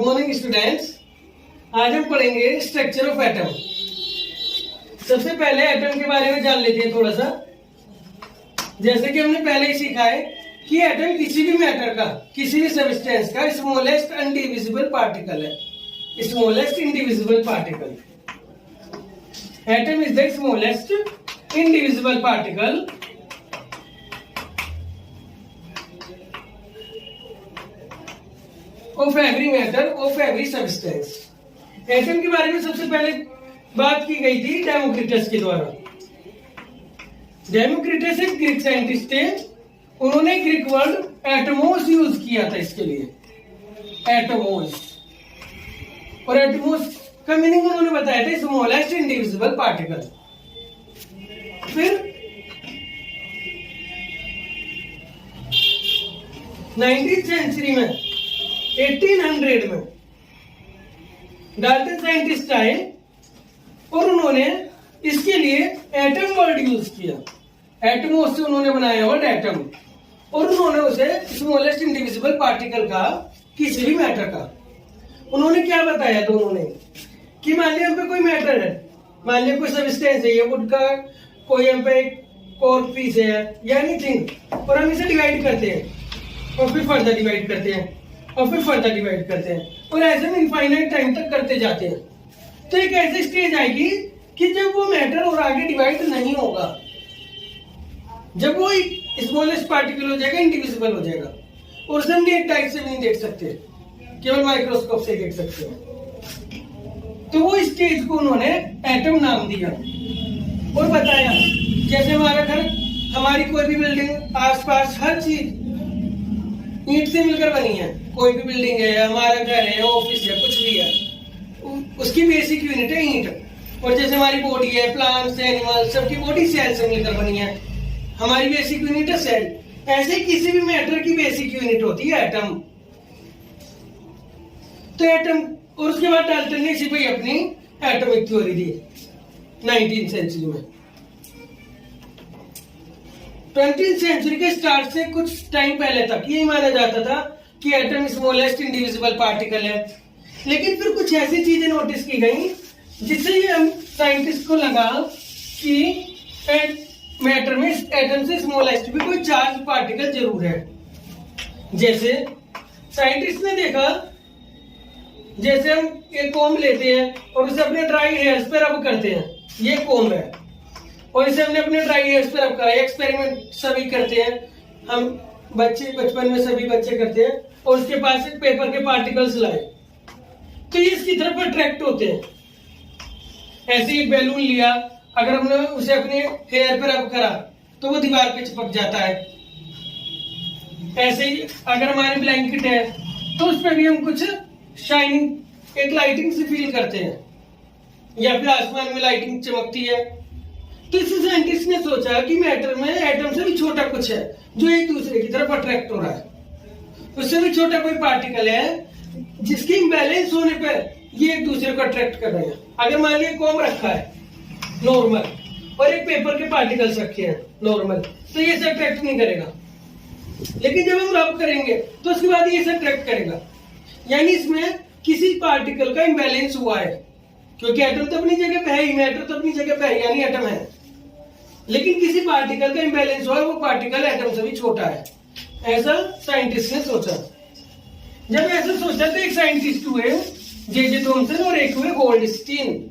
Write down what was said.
Morning students. आज हम पढ़ेंगे स्ट्रक्चर ऑफ एटम। सबसे पहले एटम के बारे में जान लेते हैं थोड़ा सा। जैसे कि हमने पहले ही सीखा है कि एटम किसी भी मैटर का, किसी भी सब्सटेंस का स्मॉलेस्ट इंडिविजिबल पार्टिकल है। Smallest indivisible particle, atom is the smallest indivisible particle of every matter of every substance. Atom के बारे में सबसे पहले बात की गई थी डेमोक्रिटस के द्वारा। डेमोक्रिटस एक ग्रीक साइंटिस्ट थे। उन्होंने ग्रीक वर्ड एटमोस यूज किया था इसके लिए, एटमोस। और एटमोस का मीनिंग उन्होंने बताया था स्मॉलेस्ट इंडिविजिबल पार्टिकल। फिर 19th सेंचुरी में 1800 में डाल्टन साइंटिस्ट आए और उन्होंने इसके लिए एटम वर्ड यूज किया। एटमोस से उन्होंने बनाया वर्ड एटम, और उन्होंने उसे स्मॉलेस्ट इंडिविजिबल पार्टिकल कहा, किसी भी मैटर का। उन्होंने क्या बताया था उन्होंने कि मान लिया हम पे कोई मैटर है, मान लिया कोई सब्सटेंस है, ये वुड का कोई हम पे कॉर्क पीस है या एनीथिंग, और हम इसे डिवाइड करते हैं और फिर फर्दर डिवाइड करते हैं और फिर फर्दर डिवाइड करते हैं, और ऐसे में इनफाइनाइट टाइम तक करते जाते हैं। तो एक ऐसी स्टेज आएगी कि जब वो मैटर और आगे डिवाइड नहीं होगा, जब वो स्मॉलेस्ट पार्टिकल हो जाएगा, इंडिविजिबल हो जाएगा, और उसे हम एक टाइप से भी नहीं देख सकते, केवल माइक्रोस्कोप से देख सकते हैं। तो वो स्टेज को उन्होंने एटम नाम दिया और बताया जैसे हमारा घर, हमारी कोई भी बिल्डिंग, आसपास हर चीज ईंट से मिलकर बनी है। कोई भी बिल्डिंग है, हमारा घर है, ऑफिस है, कुछ भी है, उसकी बेसिक यूनिट है ईंट। और जैसे हमारी बॉडी है, प्लांट्स, एनिमल्स, सबकी बॉडी सेल से मिलकर बनी है, हमारी बेसिक यूनिट है सेल। ऐसे किसी भी मैटर की बेसिक यूनिट होती है एटम। तो एटम, और उसके बाद डाल्टन ने इसी पे अपनी एटॉमिक थ्योरी दी 19th सेंचुरी में। 20th सेंचुरी के स्टार्ट से कुछ टाइम पहले तक यही माना जाता था कि एटम स्मॉलेस्ट इंडिविजिबल पार्टिकल है। लेकिन फिर कुछ ऐसी चीजें नोटिस की गई जिससे ये हम साइंटिस्ट को लगा कि मैटर में एटम से स्मॉलेस्ट भी कोई चार्ज पार्टिकल जरूर है। जैसे साइंटिस्ट ने देखा, जैसे हम एक कॉम्ब लेते हैं और उसे अपने ड्राई हेयर्स पे रब करते हैं, ये कॉम्ब है, और इसे हमने अपने ड्राई हेयर्स पे रब करा। एक्सपेरिमेंट सभी करते हैं, हम बच्चे बचपन में सभी बच्चे करते हैं, और उसके पास एक पेपर के पार्टिकल्स लाए तो ये इसकी तरफ अट्रैक्ट होते हैं। ऐसे एक बैलून लिया, अगर हमने उसे अपने हेयर पे रब करा तो वो दीवार पे चिपक जाता है। ऐसे ही अगर हमारे ब्लैंकेट है तो उस पर भी हम कुछ शाइनिंग, एक लाइटिंग से फील करते हैं, या फिर आसमान में लाइटिंग चमकती है। तो इससे साइंटिस्ट ने सोचा कि मैटर में एटम से भी छोटा कुछ है जो एक दूसरे की तरफ अट्रैक्ट हो रहा है। उससे भी छोटा कोई पार्टिकल है जिसके इम्बैलेंस होने पर ये एक दूसरे को अट्रैक्ट कर रहे हैं। अगर मान लिया कॉम्ब रखा है नॉर्मल और एक पेपर के पार्टिकल्स रखे हैं नॉर्मल, तो ये इसे अट्रैक्ट नहीं करेगा। लेकिन जब हम रब करेंगे तो उसके बाद ये इसे अट्रैक्ट करेगा। यानी इसमें किसी पार्टिकल का इम्बैलेंस हुआ है, क्योंकि एटम तो अपनी जगह पे है ही, मैटर तो अपनी जगह पे है, यानी एटम है। लेकिन किसी पार्टिकल का इम्बैलेंस हुआ है, वो पार्टिकल एटम से भी छोटा है, ऐसा साइंटिस्ट ने सोचा। जब ऐसा सोचा तो एक साइंटिस्ट हुए जे.जे. थॉमसन और एक हुए गोल्डस्टीन।